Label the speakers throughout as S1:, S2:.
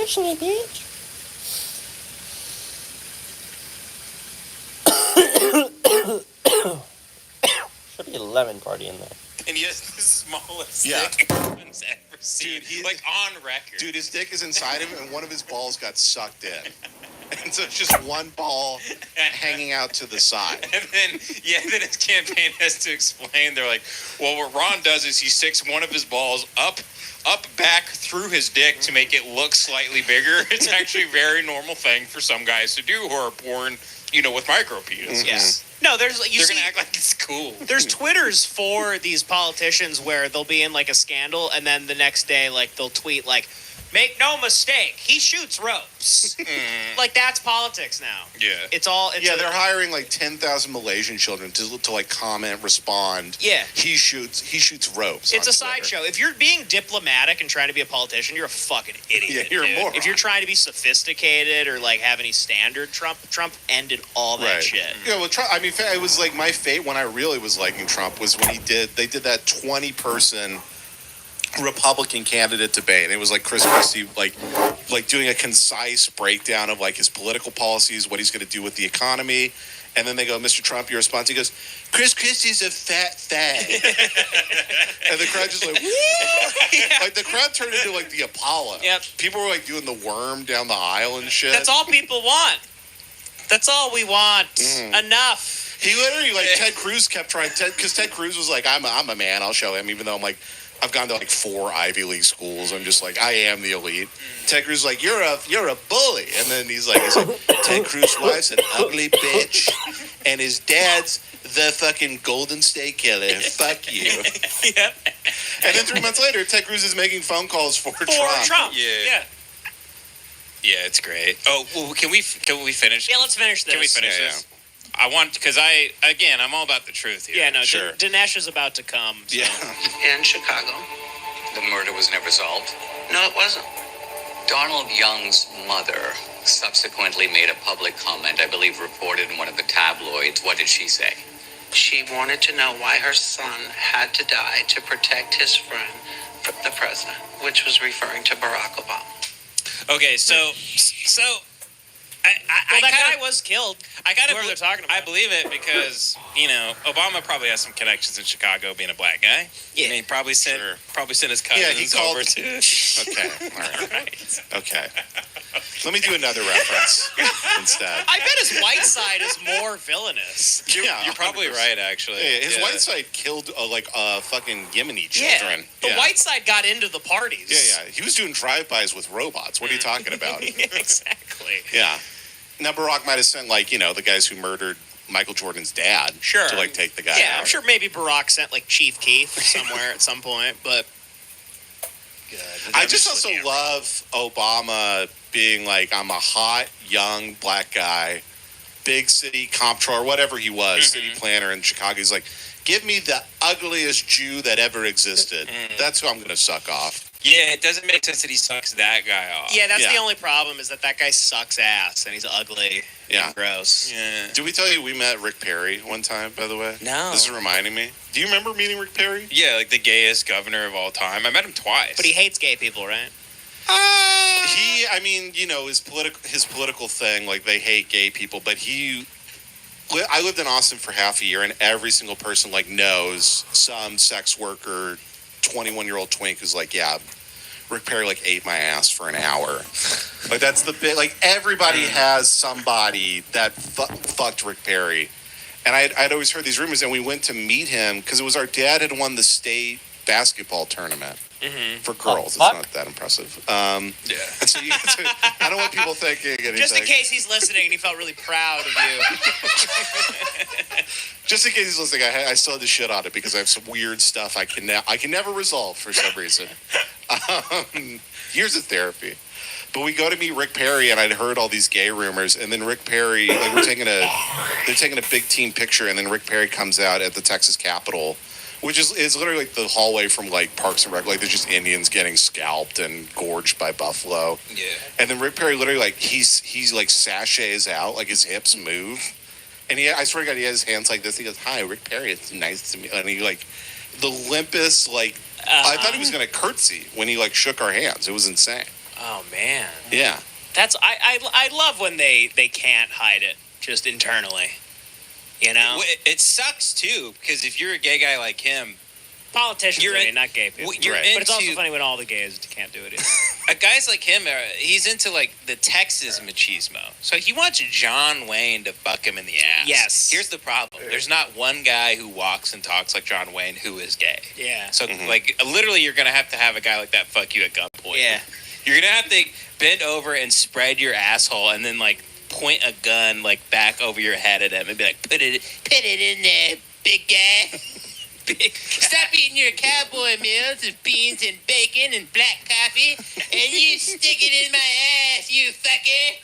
S1: pushing it, bitch. Should be a lemon party in there.
S2: And he has the smallest dick anyone's ever seen. Dude, like on record.
S3: Dude, his dick is inside him, and one of his balls got sucked in. And so it's just one ball hanging out to the side.
S2: And then his campaign has to explain. They're like, well, what Ron does is he sticks one of his balls up back through his dick to make it look slightly bigger. It's actually a very normal thing for some guys to do who are born, with micro penises.
S4: Yes. No, they're
S2: gonna act like it's cool.
S4: There's Twitters for these politicians where they'll be in like a scandal, and then the next day, like they'll tweet like, "Make no mistake, he shoots ropes." Like that's politics now.
S2: Yeah,
S3: they're hiring like 10,000 Malaysian children to like comment, respond.
S4: Yeah,
S3: he shoots ropes.
S4: It's a sideshow. If you're being diplomatic and trying to be a politician, you're a fucking idiot.
S3: Yeah, you're a moron.
S4: If you're trying to be sophisticated or like have any standard, Trump ended all that shit.
S3: Yeah, well, Trump. I mean, it was like my fate when I really was liking Trump was when they did that 20-person Republican candidate debate. It was like Chris Christie like doing a concise breakdown of like his political policies, what he's going to do with the economy, and then they go, "Mr. Trump, your response." He goes, "Chris Christie's a fat fag," and the crowd just like, woo! Like the crowd turned into like the Apollo.
S4: Yep.
S3: People were like doing the worm down the aisle and shit.
S4: That's all people want. That's all we want. Enough.
S3: He literally like Ted Cruz kept trying because Ted Cruz was like, "I'm a man. I'll show him," even though I'm like, I've gone to like 4 Ivy League schools. I'm just like, I am the elite. Ted Cruz is like, you're a bully. And then he's like, Ted Cruz's wife's an ugly bitch. And his dad's the fucking Golden State Killer. Fuck you.
S4: Yep.
S3: And then 3 months later, Ted Cruz is making phone calls for
S4: Trump.
S2: Yeah. Yeah, it's great. Oh, well, can we finish?
S4: Yeah, let's finish this.
S2: Can we finish this? I want, because I'm all about the truth here.
S4: Yeah, no,
S2: sure.
S4: Dinesh is about to come. So.
S3: Yeah.
S5: In Chicago.
S6: The murder was never solved.
S5: No, it wasn't.
S6: Donald Young's mother subsequently made a public comment, I believe reported in one of the tabloids. What did she say?
S5: She wanted to know why her son had to die to protect his friend, the president, which was referring to Barack Obama.
S2: Okay, so
S4: that guy was killed. Whoever they're talking about.
S2: I believe it because Obama probably has some connections in Chicago, being a black guy.
S4: Yeah,
S2: and he probably sent his cousins over to.
S3: Okay, all right. Okay, let me do another reference instead.
S4: I bet his white side is more villainous.
S2: You're probably right, actually.
S3: Yeah, his white side killed fucking Yemeni children.
S4: The white side got into the parties.
S3: Yeah. He was doing drive-bys with robots. What are you talking about?
S4: Exactly.
S3: Yeah. Now, Barack might have sent, the guys who murdered Michael Jordan's dad to, take the guy out.
S4: Yeah, I'm sure maybe Barack sent, Chief Keef somewhere at some point, but...
S3: Good. I just also love Obama being I'm a hot, young, black guy, big city comptroller, whatever he was, city planner in Chicago. He's like, give me the ugliest Jew that ever existed. That's who I'm going to suck off.
S2: Yeah, it doesn't make sense that he sucks that guy off.
S4: Yeah, that's the only problem is that guy sucks ass and he's ugly and gross.
S2: Yeah.
S3: Did we tell you we met Rick Perry one time, by the way?
S4: No.
S3: This is reminding me. Do you remember meeting Rick Perry?
S2: Yeah, the gayest governor of all time. I met him twice.
S4: But he hates gay people, right?
S3: His political thing, they hate gay people, but I lived in Austin for half a year, and every single person, knows some sex worker, 21-year-old twink who's Rick Perry, ate my ass for an hour. That's the bit, everybody has somebody that fucked Rick Perry. And I'd always heard these rumors, and we went to meet him, because it was our dad had won the state basketball tournament for girls. It's not that impressive. And so I don't want people thinking anything.
S4: Just in case he's listening and he felt really proud of you.
S3: Just in case he's listening, I still had to shit on it because I have some weird stuff I can never resolve for some reason. Years of therapy. But we go to meet Rick Perry, and I'd heard all these gay rumors, and then Rick Perry, they're taking a big team picture, and then Rick Perry comes out at the Texas Capitol, which is literally the hallway from Parks and Rec. There's just Indians getting scalped and gorged by buffalo.
S2: Yeah.
S3: And then Rick Perry literally he's sachets out, his hips move. And I swear to God, he has his hands like this. He goes, "Hi, Rick Perry. It's nice to meet." And he the limpest I thought he was gonna curtsy when he shook our hands. It was insane.
S4: Oh man.
S3: Yeah.
S4: That's I love when they can't hide it just internally. You know?
S2: It sucks too, because if you're a gay guy like him,
S4: Politicians,
S2: You're
S4: I
S2: in-
S4: mean, not gay people.
S2: you're
S4: But it's also
S2: into-
S4: funny when all the gays can't do it either.
S2: guys like him, he's into like the Texas machismo. So he wants John Wayne to fuck him in the ass.
S4: Yes.
S2: Here's the problem: there's not one guy who walks and talks like John Wayne who is gay.
S4: Yeah.
S2: So like literally, you're gonna have to have a guy like that fuck you at gunpoint.
S4: Yeah.
S2: You're gonna have to bend over and spread your asshole, and then like point a gun like back over your head at him and be like, put it in there, big guy. Stop eating your cowboy meals of beans and bacon and black coffee, and you stick it in my ass, you fucker.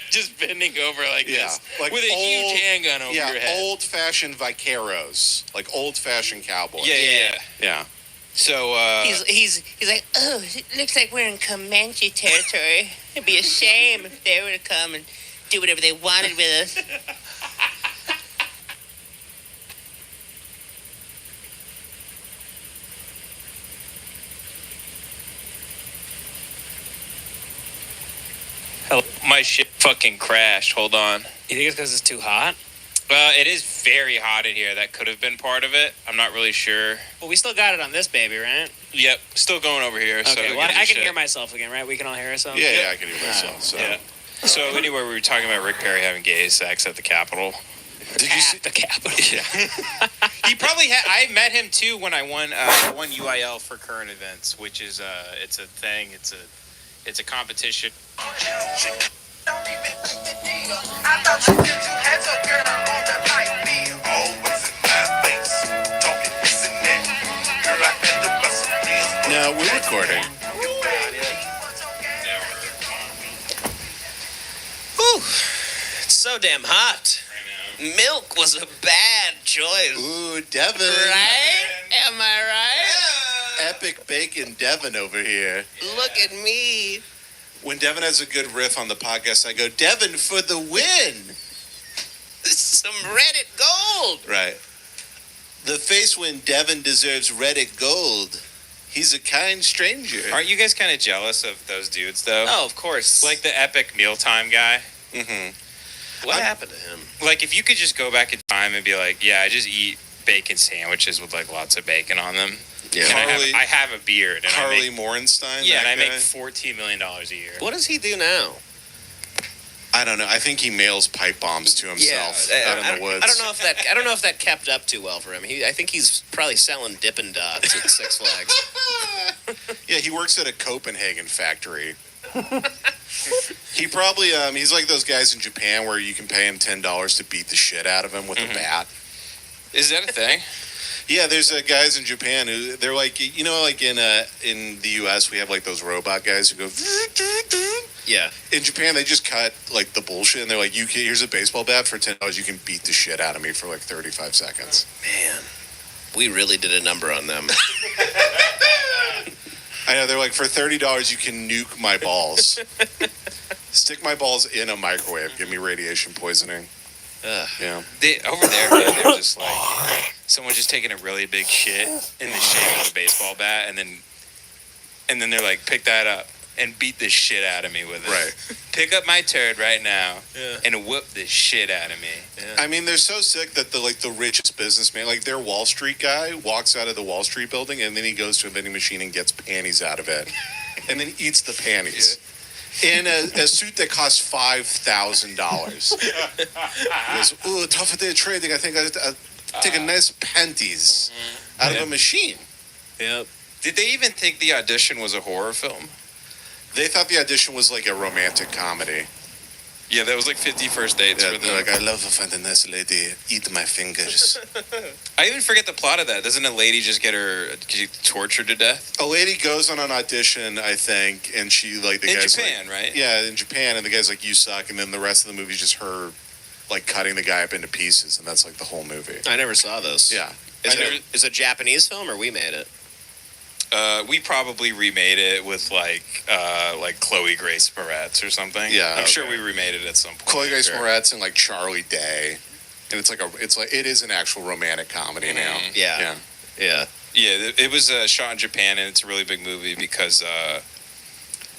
S2: Just bending over like this,
S3: like
S2: with a huge handgun over your head.
S3: old-fashioned vaqueros, like old-fashioned cowboys.
S2: Yeah. So,
S7: He's like, oh, it looks like we're in Comanche territory. It'd be a shame if they were to come and do whatever they wanted with us.
S2: my shit fucking crashed. Hold on.
S4: You think it's because it's too hot?
S2: It is very hot in here. That could have been part of it. I'm not really sure.
S4: Well, we still got it on this baby, right?
S2: Yep, still going over here. So
S4: Okay,
S2: who
S4: well,
S2: gives a
S4: I can
S2: shit?
S4: hear myself again, right? We can all hear ourselves?
S3: Yeah, I can hear myself. So.
S2: Yeah. So anyway, we were talking about Rick Perry having gay sex at the Capitol.
S3: Did you see?
S4: The Capitol.
S2: Yeah. He probably had. I met him too when I won UIL for current events, which is it's a thing. It's a competition.
S3: No, we're recording.
S1: Whew. It's so damn hot. Milk was a bad choice.
S3: Ooh, Devin.
S1: Right? Am I right?
S3: Epic bacon Devin over here.
S1: Look at me.
S3: When Devin has a good riff on the podcast, I go, Devin for the win.
S1: Some Reddit gold.
S3: Right. The face when Devin deserves Reddit gold. He's a kind stranger.
S2: Aren't you guys kind of jealous of those dudes though?
S1: Oh, of course.
S2: Like the epic mealtime guy.
S3: Mm-hmm.
S1: what happened to him?
S2: Like if you could just go back in time and be like, yeah, I just eat bacon sandwiches with like lots of bacon on them.
S3: Yeah.
S2: And
S3: Harley,
S2: I have a beard. And
S3: Harley
S2: I make,
S3: Morenstein.
S2: yeah,
S3: that
S2: and I make
S3: guy?
S2: $14 million a year.
S1: What does he do now?
S3: I don't know. I think he mails pipe bombs to himself out in the woods.
S1: I don't know if that kept up too well for him. I think he's probably selling Dippin' Dots at Six Flags.
S3: Yeah, he works at a Copenhagen factory. He probably he's like those guys in Japan where you can pay him $10 to beat the shit out of him with a bat.
S2: Is that a thing?
S3: Yeah, there's guys in Japan who they're like, you know, like in the U.S. we have like those robot guys who go.
S1: Yeah.
S3: In Japan, they just cut like the bullshit, and they're like, here's a baseball bat for $10. You can beat the shit out of me for like 35 seconds.
S1: Man, we really did a number on them.
S3: I know, they're like, for $30, you can nuke my balls. Stick my balls in a microwave. Give me radiation poisoning.
S1: Ugh.
S3: Yeah.
S2: Over there, man, they're just like someone just taking a really big shit in the shape of a baseball bat, and then they're like, pick that up and beat the shit out of me with it.
S3: Right.
S2: Pick up my turd right now
S1: Yeah.
S2: and whoop the shit out of me.
S3: I mean, they're so sick that the richest businessman, like their Wall Street guy, walks out of the Wall Street building and then he goes to a vending machine and gets panties out of it, and then eats the panties in a suit that costs $5,000. He goes, "Ooh, tough day of trading. I think I'll take a nice panties out of a machine."
S1: Yep.
S2: Did they even think the audition was a horror film?
S3: They thought the audition was like a romantic comedy.
S2: Yeah, that was like 50 First Dates
S3: Yeah,
S2: for
S3: they're
S2: them.
S3: like, I love to find a nice lady, eat my fingers.
S2: I even forget the plot of that. Doesn't a lady just get tortured to death?
S3: A lady goes on an audition, I think, and she like the
S2: In
S3: guy's
S2: Japan,
S3: like,
S2: right?
S3: Yeah, in Japan, and the guy's like, you suck, and then the rest of the movie is just her like cutting the guy up into pieces, and that's like the whole movie.
S1: I never saw this.
S3: Yeah.
S1: Is
S2: I never-
S1: it a Japanese film or we made it?
S2: We probably remade it with like Chloe Grace Moretz or something.
S3: Yeah,
S2: I'm sure
S3: okay.
S2: we remade it at some point.
S3: Chloe Grace
S2: Sure.
S3: Moretz and like Charlie Day, and it is an actual romantic comedy now.
S1: Yeah.
S3: Yeah.
S1: Yeah.
S2: Yeah, it was shot in Japan, and it's a really big movie because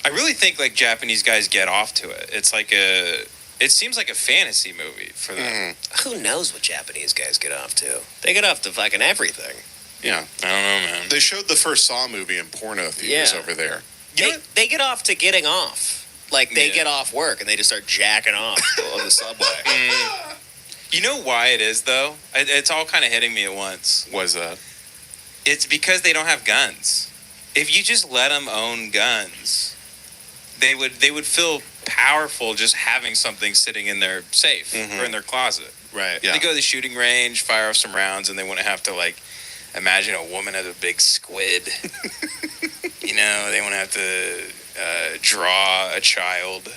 S2: I really think like Japanese guys get off to it. It's like it seems like a fantasy movie for them.
S1: Who knows what Japanese guys get off to? They get off to fucking everything.
S3: Yeah.
S2: I don't know, man.
S3: They showed the first Saw movie in porno theaters
S1: Yeah.
S3: over there.
S1: They get off to getting off. Like, they
S2: Yeah.
S1: get off work and they just start jacking off on the subway.
S2: You know why it is though? It's all kind of hitting me at once.
S3: Was that?
S2: It's because they don't have guns. If you just let them own guns, they would feel powerful just having something sitting in their safe or in their closet.
S1: Right.
S3: Yeah.
S2: They go to the shooting range, fire off some rounds, and they wouldn't have to like imagine a woman as a big squid. You know, they wouldn't have to draw a child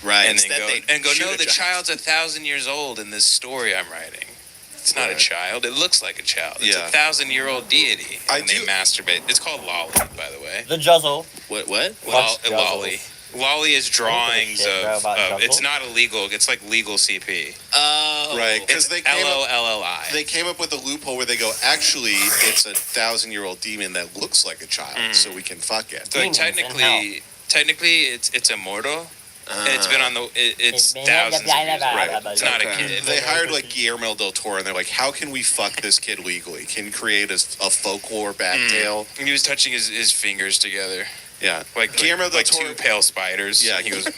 S1: Right.
S2: and then
S1: Instead,
S2: go.
S1: they shoot
S2: No,
S1: a
S2: the
S1: child.
S2: child's 1,000 years old in this story I'm writing. It's not a
S1: Right.
S2: child. It looks like a child. It's
S3: Yeah.
S2: a 1,000-year-old deity.
S3: I
S2: And they
S3: do-
S2: masturbate. It's called lolly, by the way.
S8: The Juzzle.
S1: What?
S2: Lolly. Lolly is drawings
S8: shit, bro,
S2: of.
S8: about Juzzle.
S2: It's not illegal. It's like legal CP.
S1: Oh.
S3: Right. Because they came up,
S2: LOLLI.
S3: they came up with a loophole where they go, actually, it's a 1,000-year-old demon that looks like a child, so we can fuck it.
S2: So like,
S8: Demons in
S2: technically, it's immortal. And it's been on the. It's
S8: Right.
S2: thousands of years.
S3: Right.
S2: It's not a
S1: Okay.
S2: kid.
S3: They hired like Guillermo del Toro, and they're like, "How can we fuck this kid legally? Can you create a folklore back tale?"
S2: And he was touching his fingers together,
S3: Yeah,
S2: like
S3: Guillermo del
S2: like
S3: Toro.
S2: two pale spiders.
S3: Yeah.
S2: And he goes.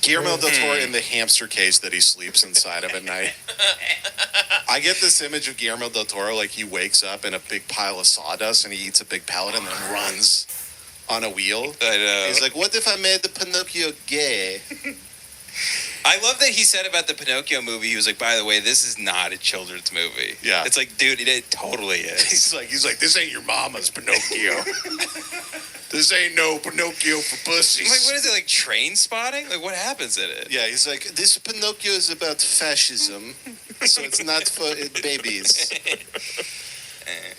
S3: Guillermo del Toro in the hamster case that he sleeps inside of at night. I get this image of Guillermo del Toro like he wakes up in a big pile of sawdust and he eats a big pellet and then runs on a wheel.
S2: I know.
S3: He's like, "What if I made the Pinocchio gay?"
S2: I love that he said about the Pinocchio movie. He was like, "By the way, this is not a children's movie."
S3: Yeah.
S2: It's like, dude, it totally is.
S3: He's like, "This ain't your mama's Pinocchio. This ain't no Pinocchio for
S2: I'm
S3: pussies."
S2: like, what is it, like Train Spotting? Like, what happens in it?
S3: Yeah, he's like, "This Pinocchio is about fascism, so it's not for babies."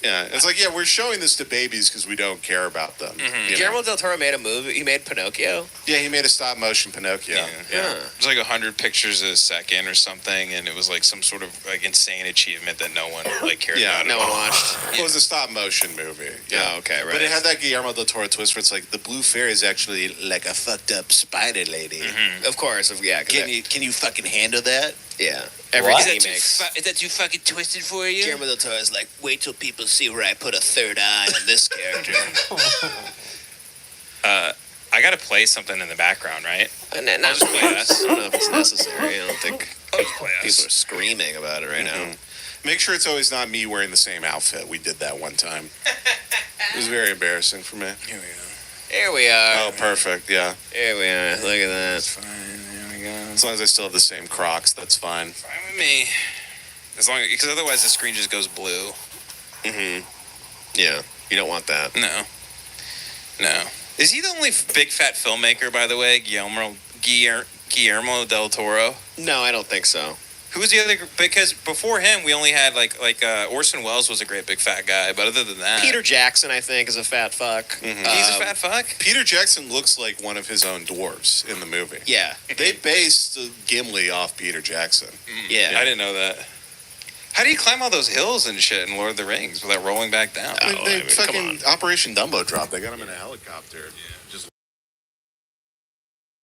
S3: Yeah, it's like, yeah, we're showing this to babies because we don't care about them. you know?
S1: Guillermo del Toro made a movie. He made Pinocchio.
S3: Yeah, he made a stop motion Pinocchio.
S2: Yeah. It was like 100 pictures a second or something, and it was like some sort of like insane achievement that no one like cared
S3: Yeah,
S2: about.
S1: No
S2: at
S1: one
S2: all.
S1: watched.
S3: It was a stop motion movie. Yeah.
S1: Oh, okay, right.
S3: But it had that Guillermo del Toro twist where it's like the blue fairy is actually like a fucked up spider lady.
S1: Of course, yeah.
S3: Can you fucking handle that?
S1: Yeah.
S8: What?
S1: Everything he makes.
S2: Is that too fucking twisted for you?
S1: Guillermo del Toro is like, wait till people see where I put a third eye on this character.
S2: I gotta play something in the background, right?
S1: And then,
S2: I'll just play us.
S1: I don't know if it's necessary. I don't think
S2: I'll just play us.
S1: people are screaming about it right now.
S3: Make sure it's always not me wearing the same outfit. We did that one time. It was very embarrassing for me.
S2: Here we go.
S1: Here we are.
S3: Oh, perfect. Yeah.
S1: Here we are. Look at that.
S2: Fine. Here we go.
S3: As long as I still have the same Crocs, that's fine.
S2: Fine with me. As long because otherwise the screen just goes blue.
S1: Yeah. You don't want that.
S2: No. Is he the only big fat filmmaker, by the way? Guillermo del Toro.
S1: No, I don't think so.
S2: Who was the other? Because before him, we only had like Orson Welles was a great big fat guy, but other than that,
S1: Peter Jackson, I think, is a fat fuck.
S2: he's a fat fuck.
S3: Peter Jackson looks like one of his own dwarves in the movie.
S1: Yeah.
S3: They based Gimli off Peter Jackson.
S1: Yeah.
S2: I didn't know that. How do you climb all those hills and shit in Lord of the Rings without rolling back down?
S3: They
S1: I mean, come
S3: fucking Operation Dumbo Drop. They got him in a helicopter.
S2: Yeah.